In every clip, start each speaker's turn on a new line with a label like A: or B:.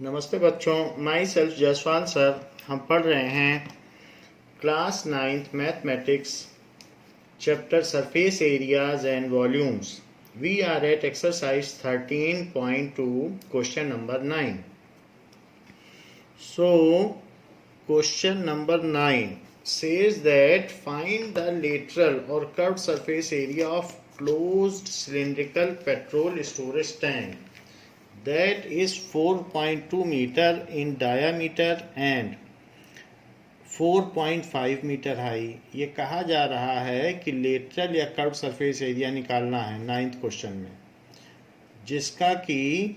A: नमस्ते बच्चों, my self Jaswal sir. हम पढ़ रहे हैं class 9th mathematics chapter surface areas and volumes. We are eight exercise 13.2 question number 9। So question number 9 says that find the lateral or curved surface area of closed cylindrical petrol storage tank that is 4.2 meter in diameter and 4.5 metre high. ये कहा जा रहा है कि lateral या curve surface area निकालना है 9th question में, जिसका कि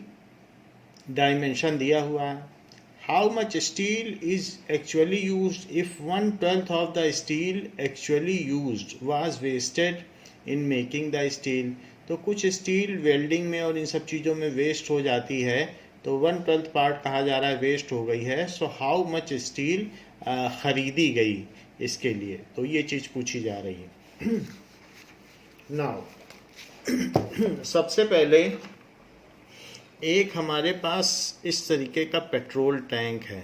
A: डायमेंशन दिया हुआ है। How much steel is actually used if 1/12 of the steel actually used was wasted in making the steel. तो कुछ स्टील वेल्डिंग में और इन सब चीज़ों में वेस्ट हो जाती है, तो 1/12 पार्ट कहा जा रहा है वेस्ट हो गई है। सो हाउ मच स्टील खरीदी गई इसके लिए, तो ये चीज़ पूछी जा रही है। नाउ सबसे पहले एक हमारे पास इस तरीके का पेट्रोल टैंक है,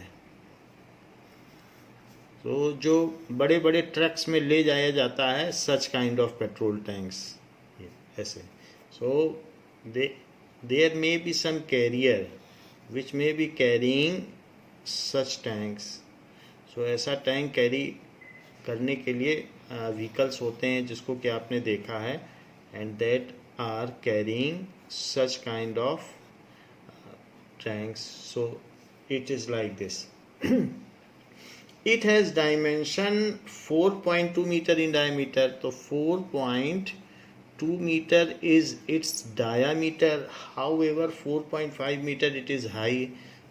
A: तो जो बड़े बड़े ट्रक्स में ले जाया जाता है, सच काइंड ऑफ पेट्रोल टैंक्स ऐसे। So there may be some career which may be carrying such tanks. सो ऐसा टैंक कैरी करने के लिए व्हीकल्स होते हैं, जिसको कि आपने देखा है, and that are carrying such kind of tanks. So it is like this. It has dimension 4.2 meter in diameter. तो 4.2 meter is its diameter. However 4.5 meter it is high.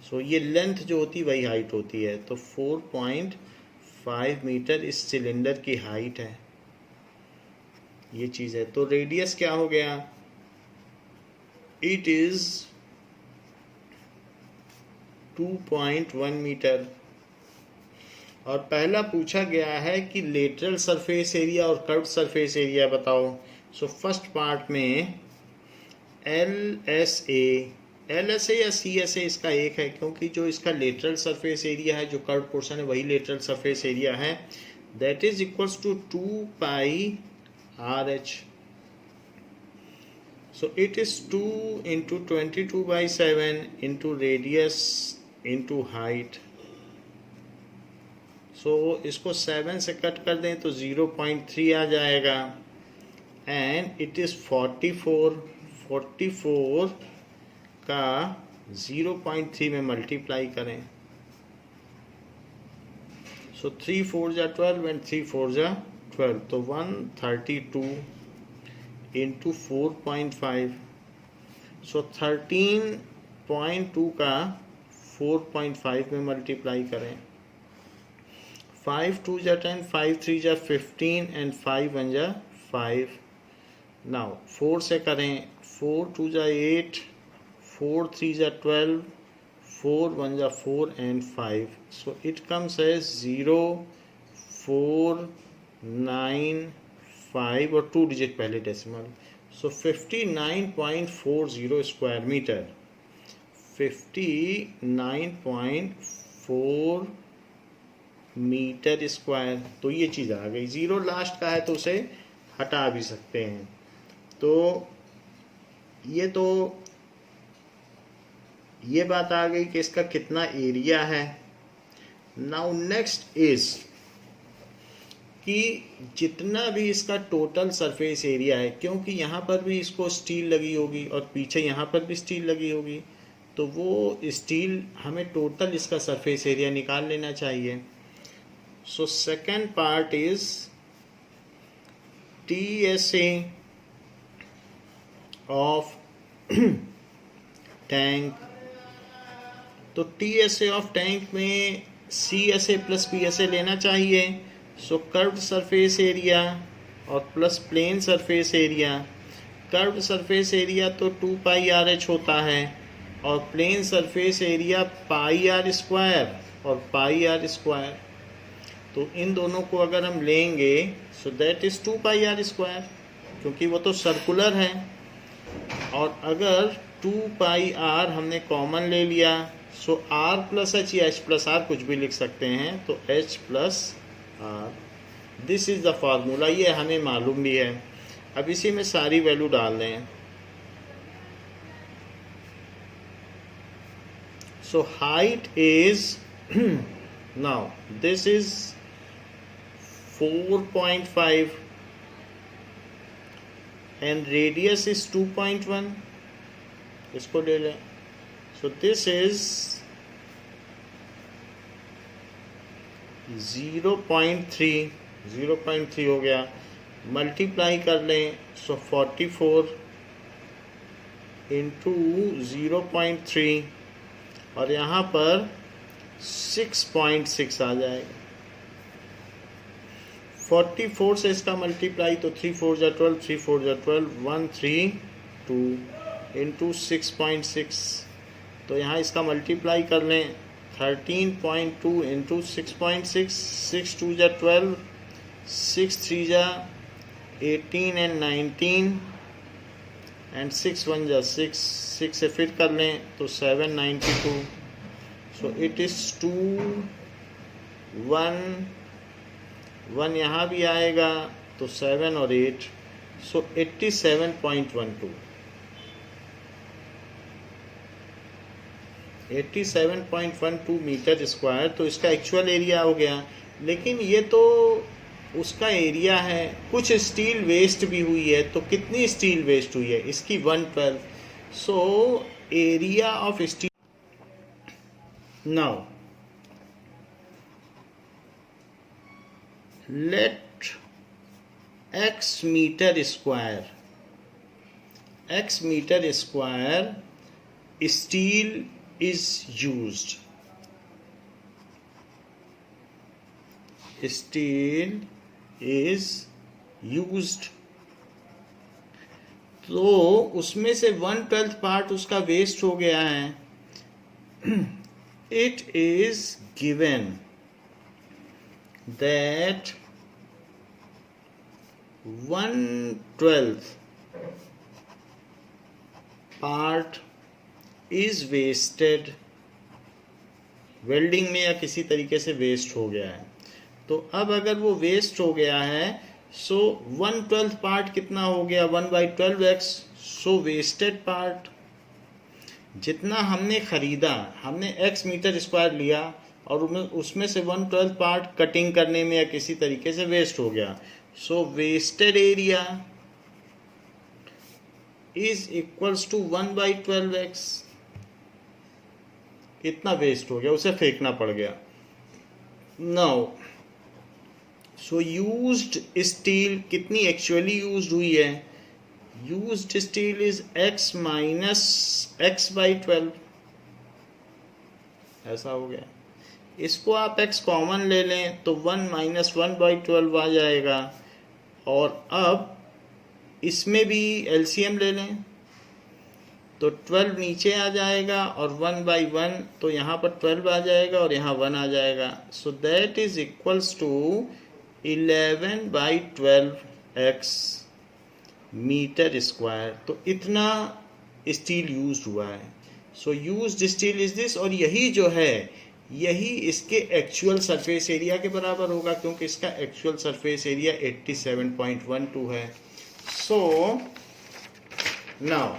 A: So ये लेंथ जो होती है वही हाइट होती है। तो 4.5 metre इस सिलेंडर की हाइट है, ये चीज़ है। तो रेडियस क्या हो गया? It is 2.1 metre. और पहला पूछा गया है कि लेटरल सरफेस एरिया और कर्व्ड सरफेस एरिया बताओ। सो फर्स्ट पार्ट में LSA या CSA इसका एक है, क्योंकि जो इसका लेटरल सरफेस एरिया है, जो कर्व्ड पोर्शन है, वही लेटरल सरफेस एरिया है। That is equals to 2 πRH। So it is 2 into 22/7 into radius into height. So इसको 7 से कट कर दें तो 0.3 आ जाएगा, and it is 44 का 0.3 में मल्टीप्लाई करें। So 3 4 जा 12 and 3 4 जा 12, तो 132 into 4.5। सो 13.2 का 4.5 में मल्टीप्लाई करें। 5 2 जा 10, 5 3 जा 15 एंड 5 1 जा 5। नाउ 4 से करें, 4 2 जा 8, 4 3 जा 12, 4 1 जा 4 and 5। So it comes as 0 4 9 5 और 2 डिजिट पहले decimal. So 59.40 square metre, 59.4 metre square. तो ये चीज़ आ गई। ज़ीरो लास्ट का है तो उसे हटा भी सकते हैं। तो ये बात आ गई कि इसका कितना एरिया है। नाउ नेक्स्ट इज कि जितना भी इसका टोटल सरफेस एरिया है, क्योंकि यहाँ पर भी इसको स्टील लगी होगी और पीछे यहाँ पर भी स्टील लगी होगी, तो वो स्टील हमें टोटल इसका सरफेस एरिया निकाल लेना चाहिए। So second part is TSA of tank. तो TSA ऑफ टैंक में CSA प्लस PSA लेना चाहिए। सो कर्व्ड सरफेस एरिया और plus plane surface area. Curved surface area तो 2 πRH होता है, और प्लेन सरफेस एरिया πr² और πr²। तो इन दोनों को अगर हम लेंगे, सो दैट इज 2 πr², क्योंकि वो तो सर्कुलर है। और अगर 2 पाई आर हमने कॉमन ले लिया, सो आर प्लस एच या एच प्लस आर कुछ भी लिख सकते हैं, तो H plus R, this is the formula, ये हमें मालूम भी है। अब इसी में सारी वैल्यू डाल दें। So height is now this is 4.5 and radius is 2.1, इसको ले लें। so this is 0.3 हो गया, मल्टीप्लाई कर लें, सो 44 इंटू 0.3 और यहाँ पर 6.6 आ जाएगा। 44 से इसका मल्टीप्लाई, तो 3 4 जा 12, 3 4 जा 12, 132 इंटू 6.6, तो यहाँ इसका मल्टीप्लाई कर लें, 13.2 इंटू 6.6, 6 2 जा 12, 6 3 जा 18 एंड 19 एंड 6 1 जा 6, 6 से फिर कर लें तो 792, सो इट इज़ 2 1 1 यहाँ भी आएगा तो 7 और 8, सो 87.12 87.12 मीटर स्क्वायर, तो इसका एक्चुअल एरिया हो गया। लेकिन ये तो उसका एरिया है, कुछ स्टील वेस्ट भी हुई है, तो कितनी स्टील वेस्ट हुई है इसकी 112, so area of steel. Now let x meter square steel is used, तो उसमें से 1/12 पार्ट उसका वेस्ट हो गया है। it is given that 1/12 part is wasted, welding में या किसी तरीके से वेस्ट हो गया है। तो अब अगर वो वेस्ट हो गया है, सो 1/12 पार्ट कितना हो गया, 1/12x, सो वेस्टेड पार्ट जितना हमने खरीदा, हमने x मीटर स्क्वायर लिया और उसमें से 1/12 पार्ट कटिंग करने में या किसी तरीके से वेस्ट हो गया, so wasted area is equals to 1/12x, इतना वेस्ट हो गया, उसे फेंकना पड़ गया। नाउ सो यूज्ड स्टील कितनी एक्चुअली यूज्ड हुई है, used steel is x minus x/12, ऐसा हो गया। इसको आप x कॉमन ले लें तो 1 माइनस 1/12 आ जाएगा, और अब इसमें भी एलसीएम ले लें तो 12 नीचे आ जाएगा और 1/1, तो यहाँ पर 12 आ जाएगा और यहाँ 1 आ जाएगा, so that is equals to 11/12x metre square. तो इतना स्टील यूज्ड हुआ है, so used steel is this, और यही जो है यही इसके एक्चुअल सरफेस एरिया के बराबर होगा, क्योंकि इसका एक्चुअल सरफेस एरिया 87.12 है। सो नाउ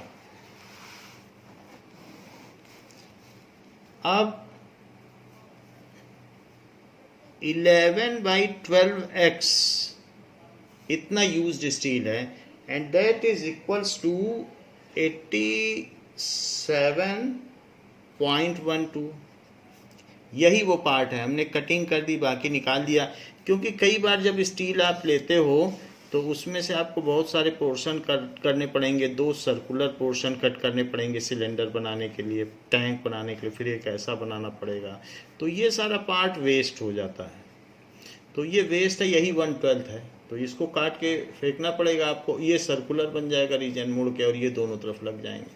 A: अब 11/12x इतना यूज्ड स्टील है, and that is equals to 87.12, यही वो पार्ट है। हमने कटिंग कर दी, बाकी निकाल दिया, क्योंकि कई बार जब स्टील आप लेते हो तो उसमें से आपको बहुत सारे पोर्शन कट करने पड़ेंगे, 2 सर्कुलर पोर्शन कट करने पड़ेंगे सिलेंडर बनाने के लिए, टैंक बनाने के लिए, फिर एक ऐसा बनाना पड़ेगा, तो ये सारा पार्ट वेस्ट हो जाता है। तो ये वेस्ट है, यही 1/12 है, तो इसको काट के फेंकना पड़ेगा आपको, ये सर्कुलर बन जाएगा रीजन मुड़ के, और ये दोनों तरफ लग जाएंगे।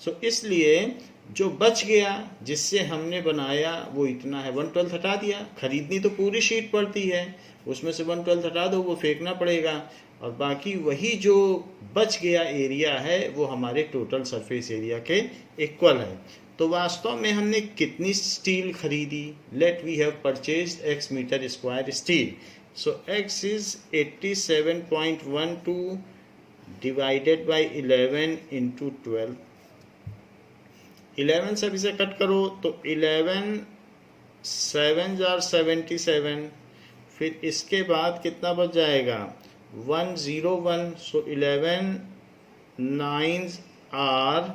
A: सो इसलिए जो बच गया जिससे हमने बनाया वो इतना है, 1/12 हटा दिया, खरीदनी तो पूरी शीट पड़ती है, उसमें से 1/12 हटा दो, वो फेंकना पड़ेगा, और बाकी वही जो बच गया एरिया है वो हमारे टोटल सरफेस एरिया के इक्वल है। तो वास्तव में हमने कितनी स्टील खरीदी? Let we have purchased x metre square steel, so x is 87.12 divided by 11 into 12। 11 से इसे कट करो तो 11 7 are 77, फिर इसके बाद कितना बच जाएगा? 101, सो 11 9 are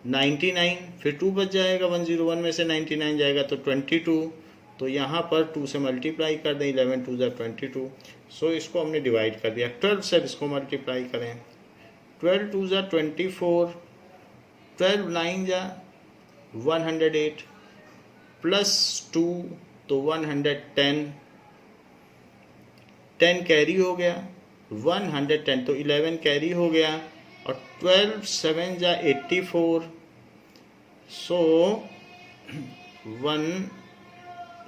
A: 99, फिर 2 बच जाएगा, 101 में से 99 जाएगा तो 22, तो यहाँ पर 2 से मल्टीप्लाई कर दें, 11 2 22, सो इसको हमने डिवाइड कर दिया। 12 से इसको मल्टीप्लाई करें, 12 2 24, 12 9 108 प्लस 2 तो 110, 10 कैरी हो गया, 110 तो 11 कैरी हो गया, और 12 7 84, सो 1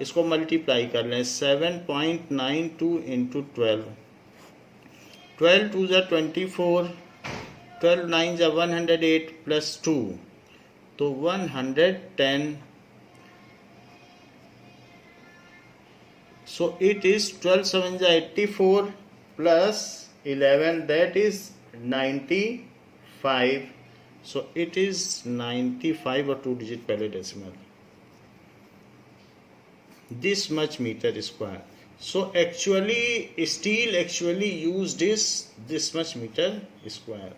A: इसको मल्टीप्लाई कर लें, 7.92 इंटू 12, 12 2 24, 12 9 108 प्लस 2 तो 110, so it is 12 7 84 plus 11, that is 95, so it is 95 और 2 digit पहले decimal, this much meter square. So actually steel actually used is this much meter square.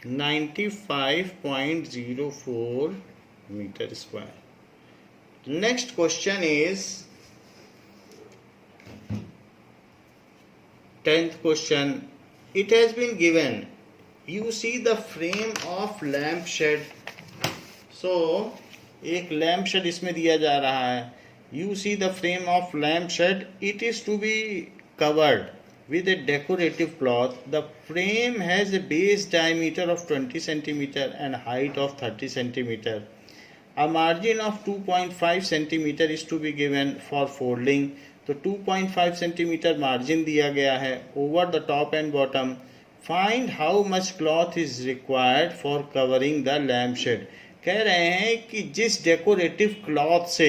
A: .04 meter square. Next question is 10th question. It has been given, you see the frame of lamp shed. So एक lamp shade इसमें दिया जा रहा है, you see the frame of lamp shed, it is to be covered with a decorative cloth. The frame has a base diameter of 20 centimeter and height of 30 centimeter. A margin of 2.5 centimeter is to be given for folding. तो 2.5 centimeter margin दिया गया है over the top and bottom. Find how much cloth is required for covering the lamp shade. कह रहे हैं कि जिस decorative cloth से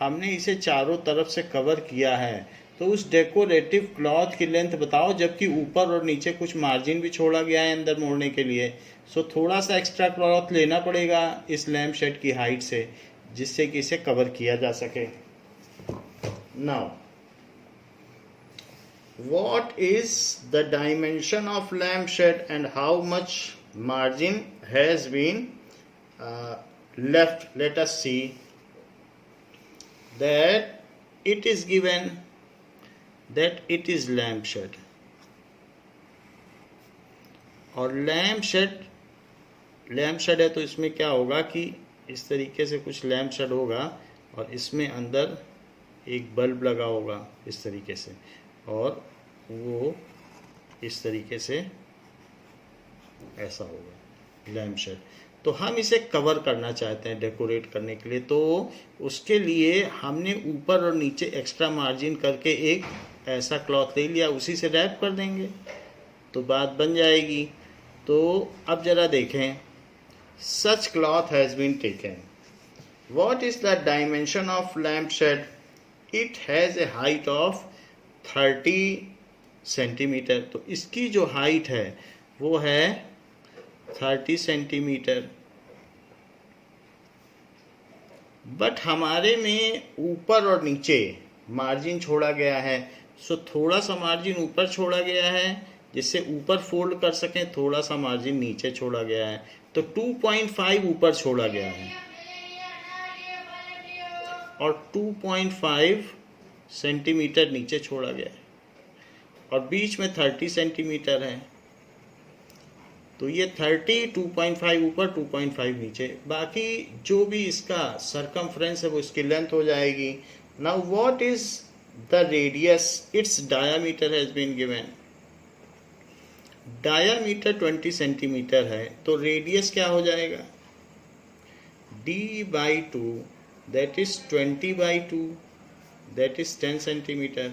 A: हमने इसे चारों तरफ से कवर किया है, तो उस डेकोरेटिव क्लॉथ की लेंथ बताओ, जबकि ऊपर और नीचे कुछ मार्जिन भी छोड़ा गया है अंदर मोड़ने के लिए। सो थोड़ा सा एक्स्ट्रा क्लॉथ लेना पड़ेगा इस लैम्प शेड की हाइट से, जिससे कि इसे कवर किया जा सके। Now what is the dimension of lamp shade and how much margin has been left? Let us see that it is given that it is lamp shade, और lamp shade है तो इसमें क्या होगा कि इस तरीके से कुछ लैम्प शेड होगा और इसमें अंदर एक बल्ब लगा होगा इस तरीके से, और वो इस तरीके से ऐसा होगा लैम्प शेड। तो हम इसे कवर करना चाहते हैं डेकोरेट करने के लिए, तो उसके लिए हमने ऊपर और नीचे एक्स्ट्रा मार्जिन करके एक ऐसा क्लॉथ ले लिया, उसी से रैप कर देंगे तो बात बन जाएगी। तो अब जरा देखें, such cloth has been taken. What is the dimension of lamp shade? It has a height of 30 centimetre. तो इसकी जो हाइट है वो है 30 सेंटीमीटर, बट हमारे में ऊपर और नीचे मार्जिन छोड़ा गया है। सो थोड़ा सा मार्जिन ऊपर छोड़ा गया है जिससे ऊपर फोल्ड कर सकें, थोड़ा सा मार्जिन नीचे छोड़ा गया है, तो 2.5 ऊपर छोड़ा गया है और 2.5 सेंटीमीटर नीचे छोड़ा गया है, और बीच में 30 सेंटीमीटर है। तो ये 30, 2.5 ऊपर, 2.5 नीचे, बाकी जो भी इसका सरकमफ्रेंस है वो इसकी लेंथ हो जाएगी। Now what is the radius? Its diameter has been given. Diameter 20 centimetre है तो रेडियस क्या हो जाएगा, d/2 that is 20/2 that is 10 centimetre.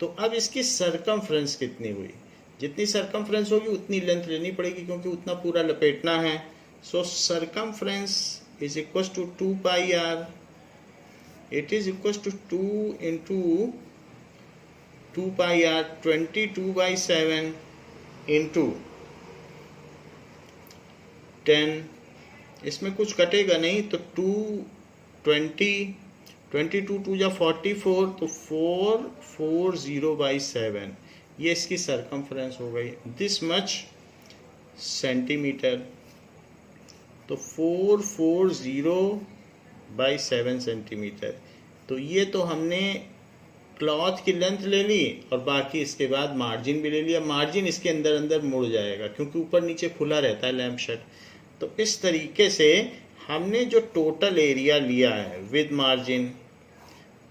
A: तो अब इसकी सरकमफ्रेंस कितनी हुई, जितनी सरकमफ्रेंस होगी उतनी लेंथ लेनी पड़ेगी क्योंकि उतना पूरा लपेटना है। So circumference is equal to 2πr, it is equal to 2 into 2πr 22/7 into 10, इसमें कुछ कटेगा नहीं तो 22 2 जा 44 तो 440/7 ये इसकी सरकमफ्रेंस हो गई, दिस मच सेंटीमीटर। तो 440/7 सेंटीमीटर। तो ये तो हमने क्लॉथ की लेंथ ले ली और बाकी इसके बाद मार्जिन भी ले लिया। मार्जिन इसके अंदर अंदर मुड़ जाएगा क्योंकि ऊपर नीचे खुला रहता है लैम्प शेड। तो इस तरीके से हमने जो टोटल एरिया लिया है विद मार्जिन,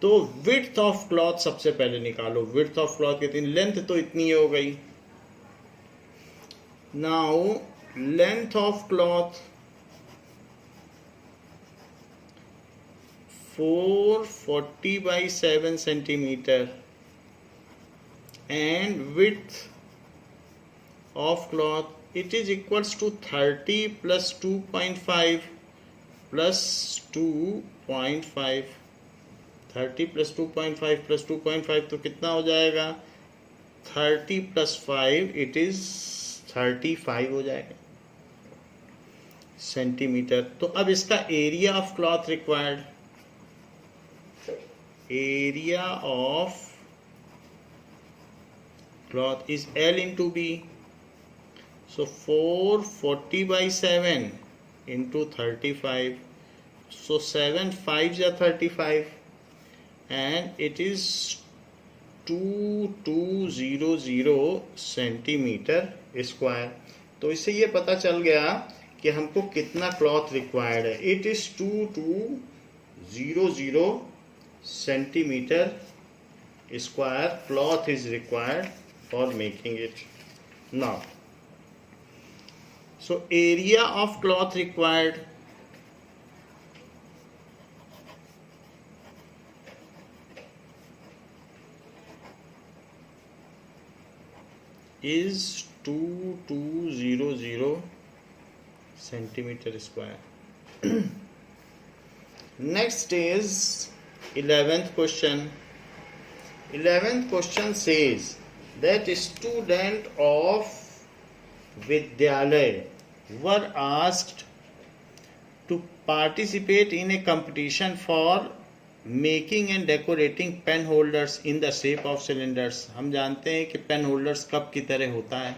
A: तो विड्थ ऑफ क्लॉथ सबसे पहले निकालो। विड्थ ऑफ क्लॉथ कितनी, लेंथ तो इतनी हो गई। Now length of cloth 440/7 centimetre and width of cloth it is equals to 30 plus 2.5 plus 2.5, 30 plus 2.5 plus 2.5 तो कितना हो जाएगा, 30 plus 5 it is 35 हो जाएगा सेंटीमीटर। तो अब इसका area of cloth required, area of cloth is L into B. So 440/7 into 35. So 7 5s are 35 and it is 2200 centimetre square. तो इससे ये पता चल गया कि हमको कितना क्लॉथ रिक्वायर्ड है। It is 2200 centimeter square cloth is required for making it. Now, so area of cloth required is 2200 centimeter square. Next is 11th question. 11th question says that student of Vidyalaya were asked to participate in a competition for making and decorating pen holders in the shape of cylinders. हम जानते हैं कि pen holders cup की तरह होता है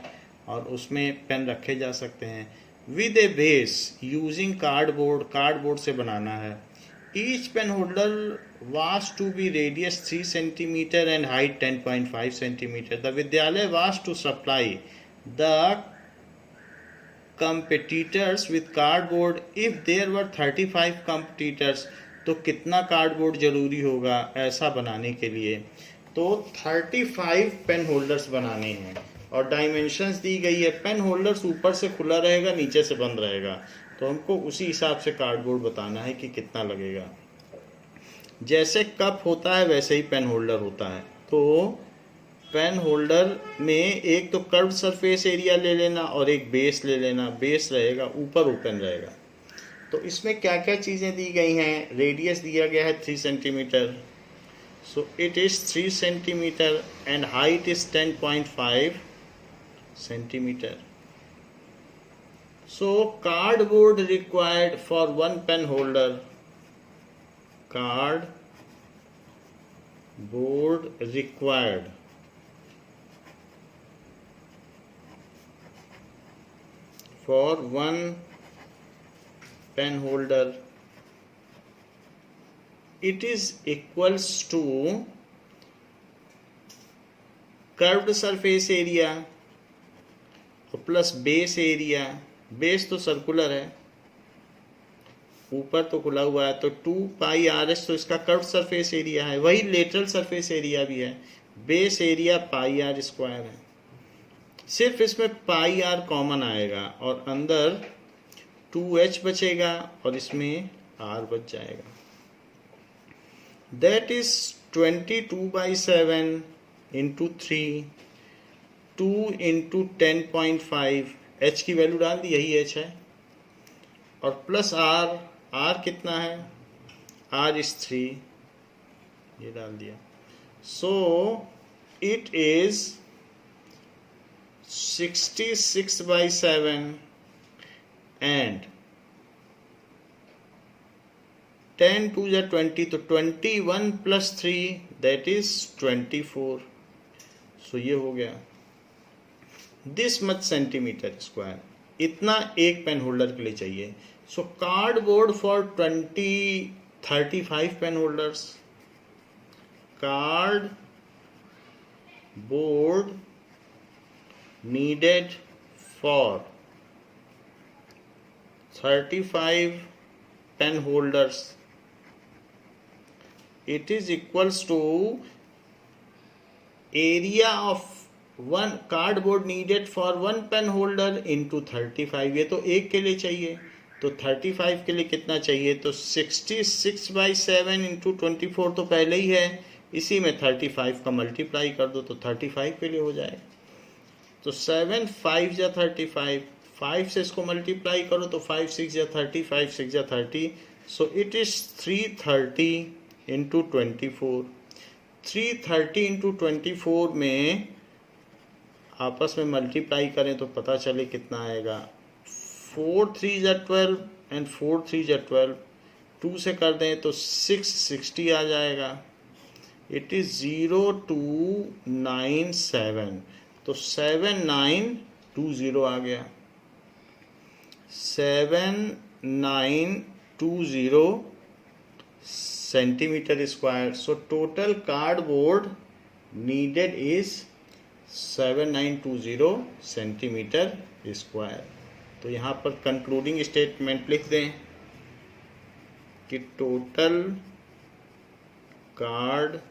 A: और उसमें पेन रखे जा सकते हैं। With a base using cardboard से बनाना है। Each pen holder was to be radius 3 centimeter and height 10.5 centimeter. The Vidyalaya was to supply the competitors with cardboard. If there were 35 competitors, तो कितना कार्डबोर्ड जरूरी होगा ऐसा बनाने के लिए? तो 35 पेन होल्डर्स बनाने हैं और डायमेंशंस दी गई है। पेन होल्डर्स ऊपर से खुला रहेगा, नीचे से बंद रहेगा, तो हमको उसी हिसाब से कार्डबोर्ड बताना है कि कितना लगेगा। जैसे कप होता है वैसे ही पेन होल्डर होता है। तो पेन होल्डर में एक तो कर्व सरफेस एरिया ले लेना और एक बेस ले लेना। बेस रहेगा, ऊपर ओपन रहेगा। तो इसमें क्या क्या चीज़ें दी गई हैं? रेडियस दिया गया है 3 centimetre, so it is 3 centimetre and height is 10.5 centimetre. So cardboard required for one pen holder. Cardboard required for one pen holder. It is equals to curved surface area plus base area. Base तो circular है, ऊपर तो खुला हुआ है, तो 2πrs तो इसका कर्व सरफेस एरिया है, वही लेटरल सरफेस एरिया भी है। बेस एरिया πr² है सिर्फ इसमें पाई आर कॉमन आएगा और अंदर 2h बचेगा और इसमें r बच जाएगा। That is 22/7 into 3, 2 into 10.5, h की वैल्यू डाल दी, यही h है, और प्लस r कितना है, r इज 3, ये डाल दिया। सो इट इज 66/7 एंड 10 2 या 20, तो 21 प्लस 3 दैट इज 24। सो ये हो गया दिस मच सेंटीमीटर स्क्वायर, इतना एक पेन होल्डर के लिए चाहिए। So cardboard for 35 pen holders, cardboard needed for 35 pen holders, it is equals to area of one cardboard needed for one pen holder into 35। ये तो एक के लिए चाहिए, तो 35 के लिए कितना चाहिए, तो 66/7 इंटू 24 तो पहले ही है, इसी में 35 का मल्टीप्लाई कर दो तो 35 के लिए हो जाएगा। तो 7 5 या 35, 5 से इसको मल्टीप्लाई करो तो 5 6 या 30, 5 6 या 30, सो इट इज 330 इंटू 24। 330 इंटू 24 में आपस में मल्टीप्लाई करें तो पता चले कितना आएगा, 4 3 या 12 एंड 4 3 या 12, 2 से कर दें तो 660 आ जाएगा। इट इज 0297, तो 7920 आ गया, 7920 centimetre square. So total cardboard needed is 7920 centimetre square. तो यहाँ पर कंक्लूडिंग स्टेटमेंट लिख दें कि total cardboard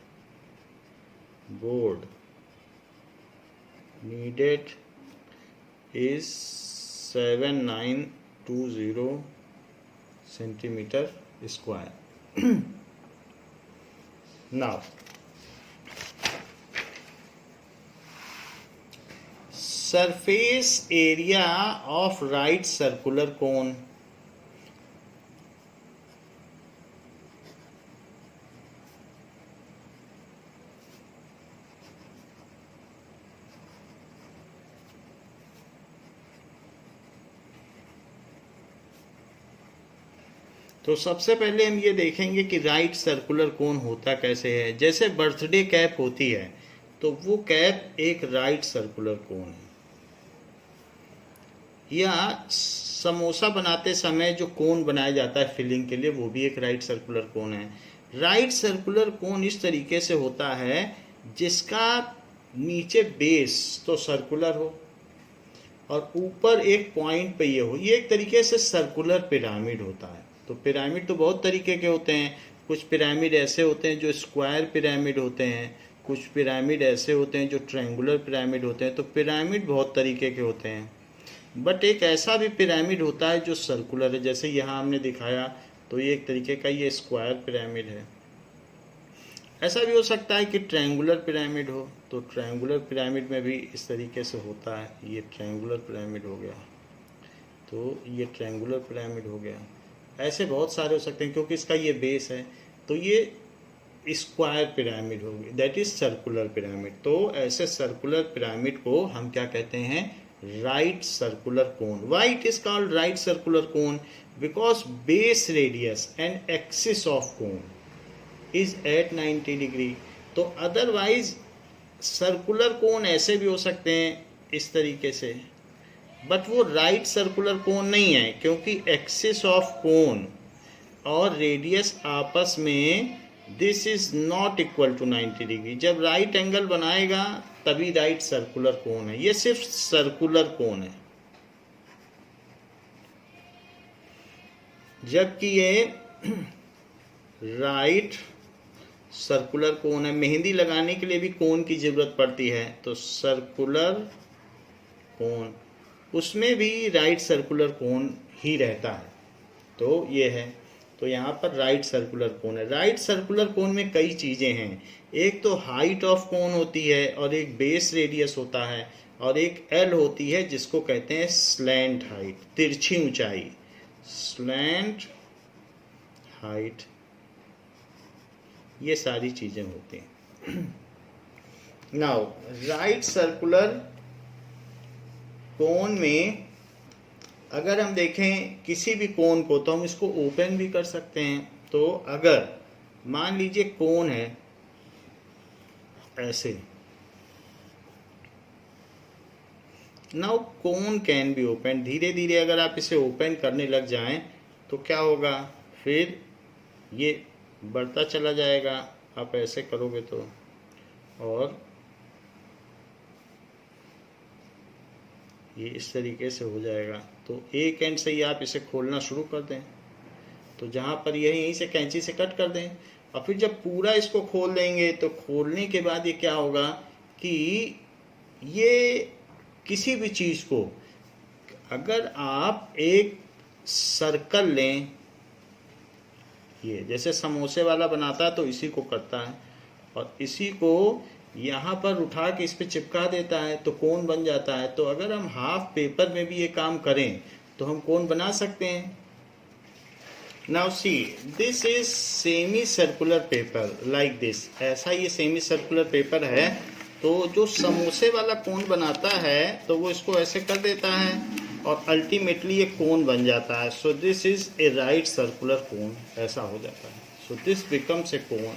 A: needed is 7920 centimeter square. Now surface area of right circular cone, तो सबसे पहले हम ये देखेंगे कि राइट सर्कुलर कोन होता कैसे है। जैसे बर्थडे कैप होती है तो वो कैप एक राइट सर्कुलर कोन है, या समोसा बनाते समय जो कोन बनाया जाता है फिलिंग के लिए वो भी एक राइट सर्कुलर कोन है। राइट सर्कुलर कोन इस तरीके से होता है जिसका नीचे बेस तो सर्कुलर हो और ऊपर एक पॉइंट पे ये हो, ये एक तरीके से सर्कुलर पिरामिड होता है। तो पिरामिड तो बहुत तरीके के होते हैं, कुछ पिरामिड ऐसे होते हैं जो स्क्वायर पिरामिड होते हैं, कुछ पिरामिड ऐसे होते हैं जो ट्रायंगुलर पिरामिड होते हैं। तो पिरामिड बहुत तरीके के होते हैं, बट एक ऐसा भी पिरामिड होता है जो सर्कुलर है, जैसे यहाँ हमने दिखाया तो ये एक तरीके का ये स्क्वायर पिरामिड है। ऐसा भी हो सकता है कि ट्रायंगुलर पिरामिड हो, तो ट्रायंगुलर पिरामिड में भी इस तरीके से होता है। ये ट्रायंगुलर पिरामिड हो गया, तो ये ट्रायंगुलर पिरामिड हो गया। ऐसे बहुत सारे हो सकते हैं क्योंकि इसका ये बेस है, तो ये स्क्वायर पिरामिड होगी, दैट इज सर्कुलर पिरामिड। तो ऐसे सर्कुलर पिरामिड को हम क्या कहते हैं, right circular cone. Why it is called right circular cone, because base radius and axis of cone is at 90 degree. तो अदरवाइज सर्कुलर कोन ऐसे भी हो सकते हैं इस तरीके से, बट वो राइट सर्कुलर कोन नहीं है क्योंकि एक्सिस ऑफ कोन और रेडियस आपस में this is not equal to 90 degree. जब राइट एंगल बनाएगा तभी राइट सर्कुलर कोन है, ये सिर्फ सर्कुलर कोन है। जबकि ये राइट सर्कुलर कोन है। मेहंदी लगाने के लिए भी कोन की जरूरत पड़ती है, तो सर्कुलर कोन, उसमें भी राइट सर्कुलर कोन ही रहता है। तो ये है, तो यहाँ पर राइट सर्कुलर कोन है। राइट सर्कुलर कोन में कई चीज़ें हैं, एक तो हाइट ऑफ कोन होती है और एक बेस रेडियस होता है और एक एल होती है जिसको कहते हैं स्लैंट हाइट, तिरछी ऊंचाई, स्लैंट हाइट, ये सारी चीज़ें होती हैं। नाउ राइट सर्कुलर कोन में अगर हम देखें किसी भी कोन को तो हम इसको ओपन भी कर सकते हैं। तो अगर मान लीजिए कोन है ऐसे, now cone can be open, धीरे धीरे अगर आप इसे ओपन करने लग जाएं तो क्या होगा, फिर ये बढ़ता चला जाएगा, आप ऐसे करोगे तो, और ये इस तरीके से हो जाएगा। तो एक एंड से ही आप इसे खोलना शुरू कर दें, तो जहाँ पर यहीं से कैंची से कट कर दें और फिर जब पूरा इसको खोल देंगे तो खोलने के बाद ये क्या होगा कि ये किसी भी चीज़ को अगर आप एक सर्कल लें, ये जैसे समोसे वाला बनाता है तो इसी को करता है और इसी को यहाँ पर उठा के इस पे चिपका देता है तो कोन बन जाता है। तो अगर हम हाफ पेपर में भी ये काम करें तो हम कोन बना सकते हैं। Now see this is semi circular paper like this, ऐसा ये सेमी सर्कुलर पेपर है। तो जो समोसे वाला कोन बनाता है तो वो इसको ऐसे कर देता है और अल्टीमेटली ये कोन बन जाता है। So this is a right circular कोन, ऐसा हो जाता है। So this becomes a cone,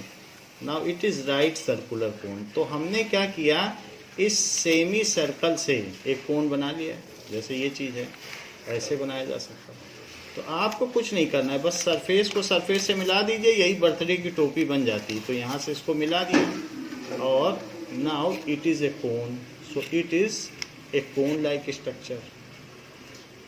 A: now it is right circular कोन। तो हमने क्या किया, इस सेमी सर्कल से एक कोन बना लिया, जैसे ये चीज़ है ऐसे बनाया जा सकता है। तो आपको कुछ नहीं करना है, बस सरफेस को सरफेस से मिला दीजिए, यही बर्थडे की टोपी बन जाती है। तो यहाँ से इसको मिला दिया और now it is a cone. So it is a cone like structure.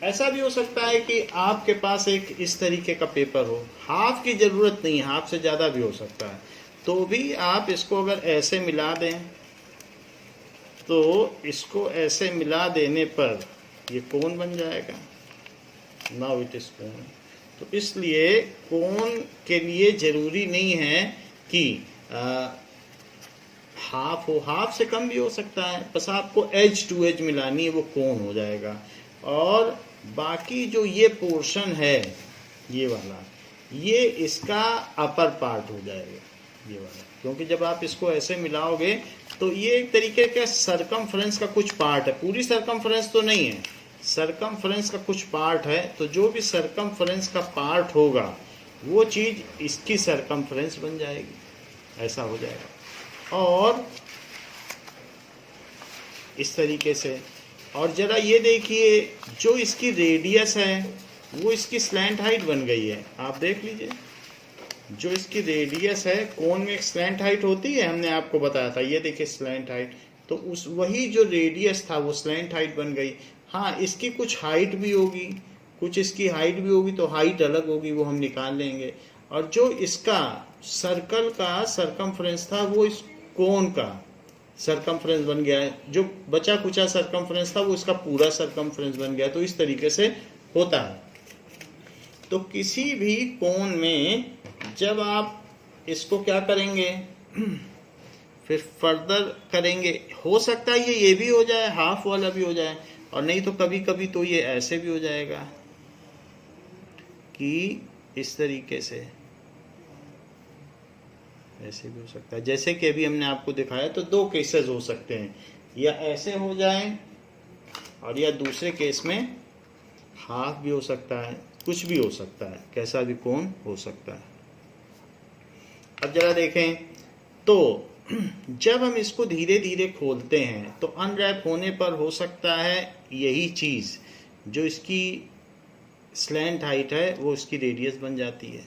A: ऐसा भी हो सकता है कि आपके पास एक इस तरीके का पेपर हो, हाफ की ज़रूरत नहीं, हाफ से ज़्यादा भी हो सकता है, तो भी आप इसको अगर ऐसे मिला दें तो इसको ऐसे मिला देने पर ये कोन बन जाएगा। नाउ इट इज कोन। तो इसलिए कोन के लिए ज़रूरी नहीं है कि हाफ हो, हाफ से कम भी हो सकता है, बस आपको एज टू एज मिलानी है, वो कोन हो जाएगा। और बाकी जो ये पोर्शन है ये वाला, ये इसका अपर पार्ट हो जाएगा ये वाला, क्योंकि जब आप इसको ऐसे मिलाओगे तो ये एक तरीके का सरकमफ्रेंस का कुछ पार्ट है, पूरी सरकमफ्रेंस तो नहीं है, सरकमफ्रेंस का कुछ पार्ट है। तो जो भी सरकमफ्रेंस का पार्ट होगा वो चीज़ इसकी सरकमफ्रेंस बन जाएगी, ऐसा हो जाएगा। और इस तरीके से, और ज़रा ये देखिए जो इसकी रेडियस है वो इसकी स्लैंट हाइट बन गई है, आप देख लीजिए। जो इसकी रेडियस है, कोन में एक स्लैंट हाइट होती है, हमने आपको बताया था, ये देखिए स्लैंट हाइट, तो उस वही जो रेडियस था वो स्लैंट हाइट बन गई। हाँ, इसकी कुछ हाइट भी होगी, कुछ इसकी हाइट भी होगी, तो हाइट अलग होगी, वो हम निकाल लेंगे। और जो इसका सर्कल का सरकमफ्रेंस था वो इस कोन का सरकमफ्रेंस बन गया है, जो बचा कुचा सरकमफ्रेंस था वो इसका पूरा सरकमफ्रेंस बन गया। तो इस तरीके से होता है। तो किसी भी कोन में जब आप इसको क्या करेंगे फिर फर्दर करेंगे, हो सकता है ये भी हो जाए, हाफ वाला भी हो जाए, और नहीं तो कभी कभी तो ये ऐसे भी हो जाएगा कि इस तरीके से, ऐसे भी हो सकता है। जैसे कि अभी हमने आपको दिखाया, तो दो केसेस हो सकते हैं, या ऐसे हो जाए और या दूसरे केस में हाफ भी हो सकता है, कुछ भी हो सकता है, कैसा भी कोण हो सकता है। अब जरा देखें, तो जब हम इसको धीरे धीरे खोलते हैं तो अनरैप होने पर हो सकता है यही चीज़ जो इसकी स्लैंट हाइट है वो इसकी रेडियस बन जाती है।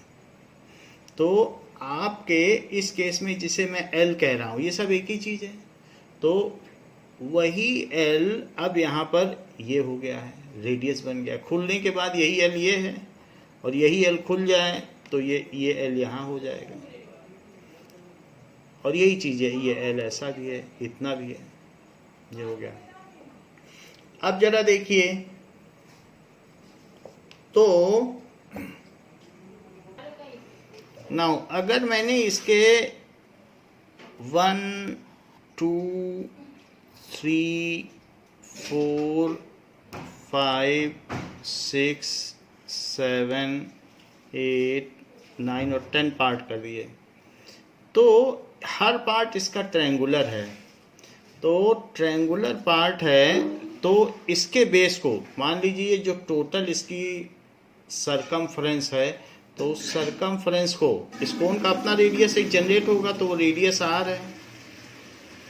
A: तो आपके इस केस में जिसे मैं L कह रहा हूँ, ये सब एक ही चीज़ है, तो वही L अब यहाँ पर ये हो गया है, रेडियस बन गया। खुलने के बाद यही L ये है और यही L खुल जाए तो ये L यहाँ हो जाएगा, और यही चीज़ है, ये L ऐसा भी है, इतना भी है, ये हो गया। अब जरा देखिए, तो नाउ अगर मैंने इसके 1 2 3 4 5 6 7 8 9 और 10 पार्ट कर दिए, तो हर पार्ट इसका ट्रायंगुलर है। तो ट्रायंगुलर पार्ट है, तो इसके बेस को मान लीजिए जो टोटल इसकी सरकमफ्रेंस है, तो सरकमफ्रेंस को इस कोन का अपना रेडियस एक जनरेट होगा, तो वो रेडियस आर है,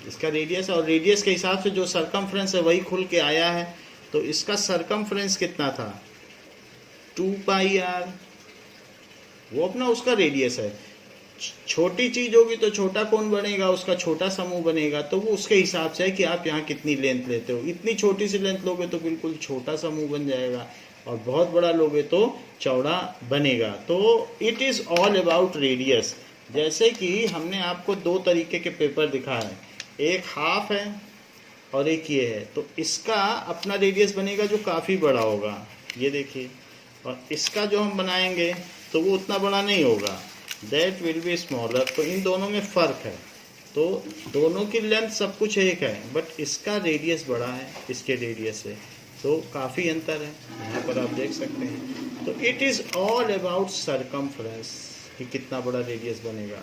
A: इसका रेडियस, और रेडियस के हिसाब से जो सरकमफ्रेंस है वही खुल के आया है। तो इसका सरकमफ्रेंस कितना था, 2 पाई आर, वो अपना उसका रेडियस है। छोटी चीज होगी तो छोटा कोण बनेगा, उसका छोटा समूह बनेगा, तो वो उसके हिसाब से है कि आप यहाँ कितनी लेंथ लेते हो। इतनी छोटी सी लेंथ लोगे तो बिल्कुल छोटा समूह बन जाएगा, और बहुत बड़ा लोगे तो चौड़ा बनेगा। तो it is all about radius. जैसे कि हमने आपको दो तरीके के पेपर दिखाए, एक हाफ है और एक ये है, तो इसका अपना रेडियस बनेगा जो काफ़ी बड़ा होगा, ये देखिए, और इसका जो हम बनाएंगे तो वो उतना बड़ा नहीं होगा, दैट विल बी स्मॉलर। तो इन दोनों में फ़र्क है, तो दोनों की लेंथ सब कुछ एक है, बट इसका रेडियस बड़ा है इसके रेडियस से, तो काफ़ी अंतर है, यहाँ पर आप देख सकते हैं। तो it is all about circumference, कि कितना बड़ा रेडियस बनेगा।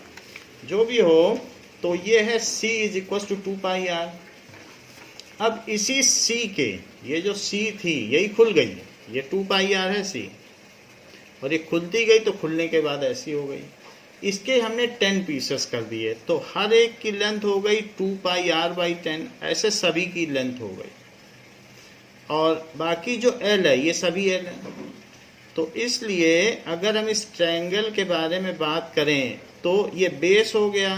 A: जो भी हो, तो ये है c is equal to 2 pi R. अब इसी c के, ये जो c थी यही खुल गई, ये 2 पाई आर है c, और ये खुलती गई तो खुलने के बाद ऐसी हो गई। इसके हमने 10 पीसेस कर दिए, तो हर एक की लेंथ हो गई 2 पाई आर बाई 10, ऐसे सभी की लेंथ हो गई। और बाकी जो l है ये सभी l है। तो इसलिए अगर हम इस ट्रायंगल के बारे में बात करें तो ये बेस हो गया,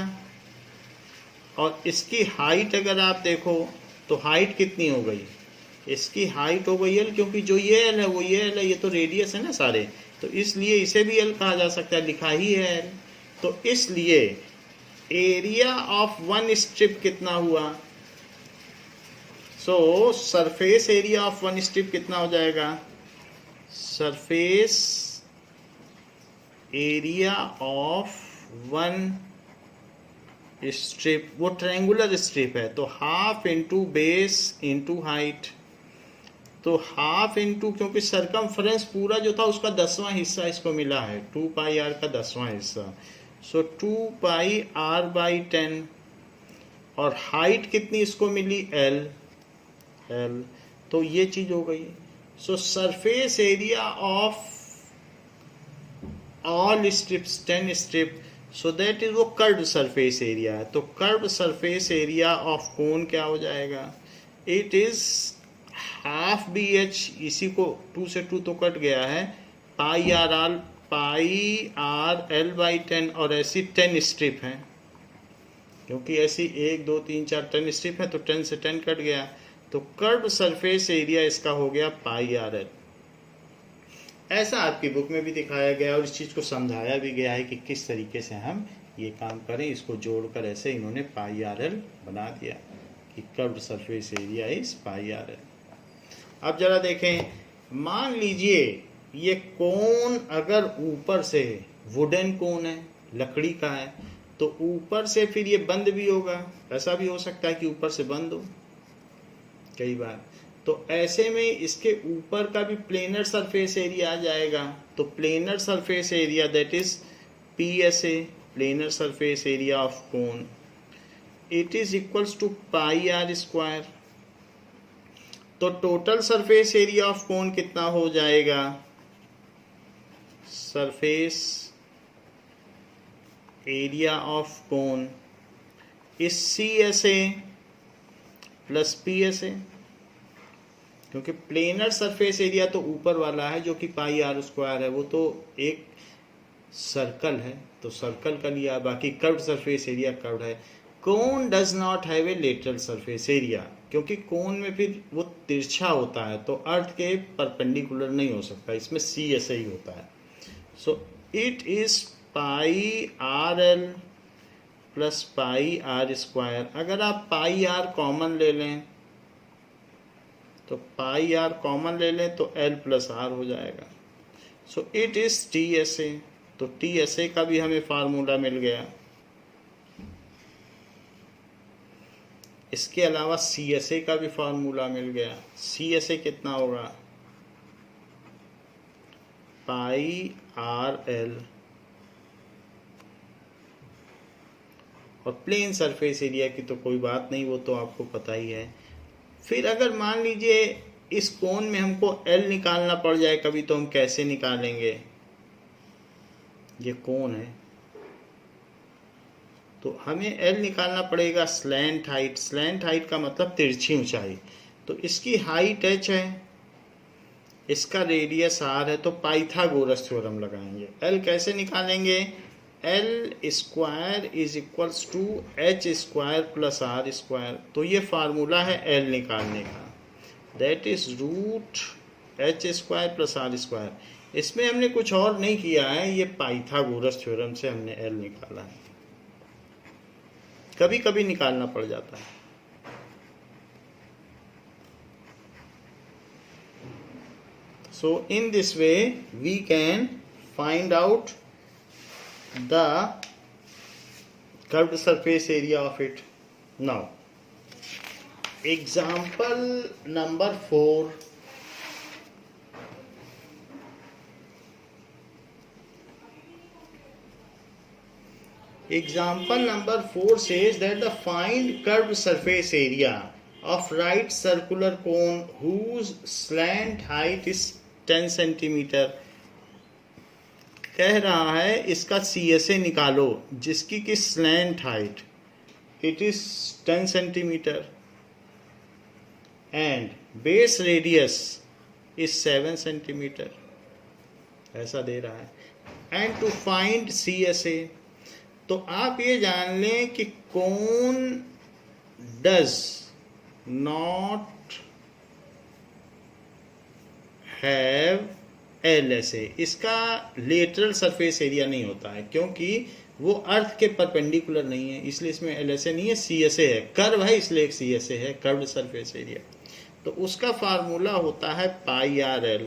A: और इसकी हाइट अगर आप देखो तो हाइट कितनी हो गई, इसकी हाइट हो गई l, क्योंकि जो ये l है वो ये l है, ये तो रेडियस है ना सारे, तो इसलिए इसे भी l कहा जा सकता है, लिखा ही है l। तो इसलिए एरिया ऑफ वन स्ट्रिप कितना हुआ, सो surface area of one strip कितना हो जाएगा, surface area of one strip, वो ट्रायंगुलर स्ट्रिप है, तो half into base into height. तो हाफ इंटू, क्योंकि सरकमफ्रेंस पूरा जो था उसका 10वां हिस्सा इसको मिला है, 2 पाई आर का 10वां हिस्सा, सो 2 पाई आर बाई 10, और हाइट कितनी इसको मिली l, तो ये चीज हो गई। सो surface area of all strips 10 strip, so that is वो कर्व्ड सरफेस एरिया है। तो curved surface area of cone क्या हो जाएगा, it is half B H, इसी को 2 से 2 तो कट गया है, पाई आर एल बाई 10, और ऐसी 10 स्ट्रिप हैं, क्योंकि ऐसी 1 2 3 4 10 स्ट्रिप है, तो 10 से 10 कट गया, तो कर्व्ड सरफेस एरिया इसका हो गया पाई आर एल। ऐसा आपकी बुक में भी दिखाया गया और इस चीज़ को समझाया भी गया है कि किस तरीके से हम ये काम करें। इसको जोड़कर ऐसे इन्होंने पाई आर एल बना दिया कि curved surface area is pi R L. अब जरा देखें, मान लीजिए ये कोन अगर ऊपर से वुडन कोन है, लकड़ी का है, तो ऊपर से फिर ये बंद भी होगा, ऐसा भी हो सकता है कि ऊपर से बंद हो कई बार, तो ऐसे में इसके ऊपर का भी प्लेनर सरफेस एरिया आ जाएगा। तो planar surface area that is PSA, planar surface area of cone, it is equals to pi R square. तो total surface area of cone कितना हो जाएगा, surface area of cone is CSA plus PSA, क्योंकि planar surface area तो ऊपर वाला है जो कि पाई आर स्क्वायर है, वो तो एक सर्कल है, तो सर्कल का लिया, बाकी कर्व्ड सरफेस एरिया कर्व्ड है। Cone does not have a lateral surface area, क्योंकि कोन में फिर वो तिरछा होता है, तो अर्थ के परपेंडिकुलर नहीं हो सकता, इसमें CSA ही होता है। So it is pi R L plus pi R square. अगर आप पाई आर कॉमन ले लें तो पाई आर कॉमन ले लें तो एल प्लस आर हो जाएगा। सो it is T S A. तो टी एस ए का भी हमें फार्मूला मिल गया। इसके अलावा सी एस ए का भी फार्मूला मिल गया। सी एस ए कितना होगा, पाई आर एल, और प्लेन सरफेस एरिया की तो कोई बात नहीं, वो तो आपको पता ही है। फिर अगर मान लीजिए इस कोण में हमको एल निकालना पड़ जाए कभी, तो हम कैसे निकालेंगे? ये कोण है तो हमें एल निकालना पड़ेगा स्लैंट हाइट। स्लैंट हाइट का मतलब तिरछी ऊंचाई। तो इसकी हाइट h है, इसका रेडियस r है, तो पाइथागोरस थ्योरम लगाएंगे। एल कैसे निकालेंगे? L square is equals to H square plus R square. तो ये फार्मूला है एल निकालने का, that is root H square plus R square. इसमें हमने कुछ और नहीं किया है, ये पाइथागोरस थ्योरम से हमने एल निकाला है। कभी कभी निकालना पड़ जाता है। So in this way we can find out the curved surface area of it. Now example number 4. Example number 4 says that the find curved surface area of right circular cone whose slant height is 10 centimetre. कह रहा है इसका CSA निकालो जिसकी कि slant height it is 10 centimetre and base radius is 7 centimetre, ऐसा दे रहा है। एंड टू फाइंड CSA, तो आप ये जान लें कि कोन डज नॉट हैव LSA। इसका लेटरल सरफेस एरिया नहीं होता है क्योंकि वो अर्थ के परपेंडिकुलर नहीं है, इसलिए इसमें LSA नहीं है, CSA है। कर्व है इसलिए एक CSA है, कर्व्ड सरफेस एरिया। तो उसका फार्मूला होता है pi R L.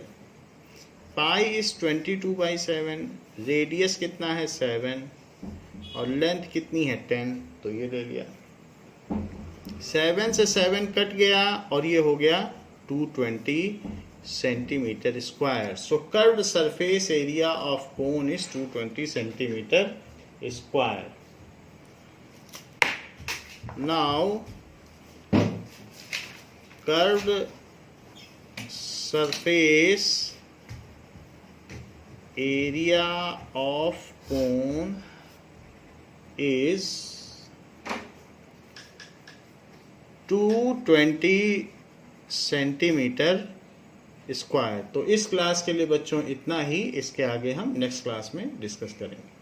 A: Pi is 22/7, radius कितना है 7 और लेंथ कितनी है 10, तो ये ले लिया। 7 से 7 कट गया और ये हो गया 220 centimetre square. So curved surface area of cone is 220 centimetre square. Now curved surface area of cone is 220 centimetre square. तो इस क्लास के लिए बच्चों इतना ही, इसके आगे हम नेक्स्ट क्लास में डिस्कस करेंगे।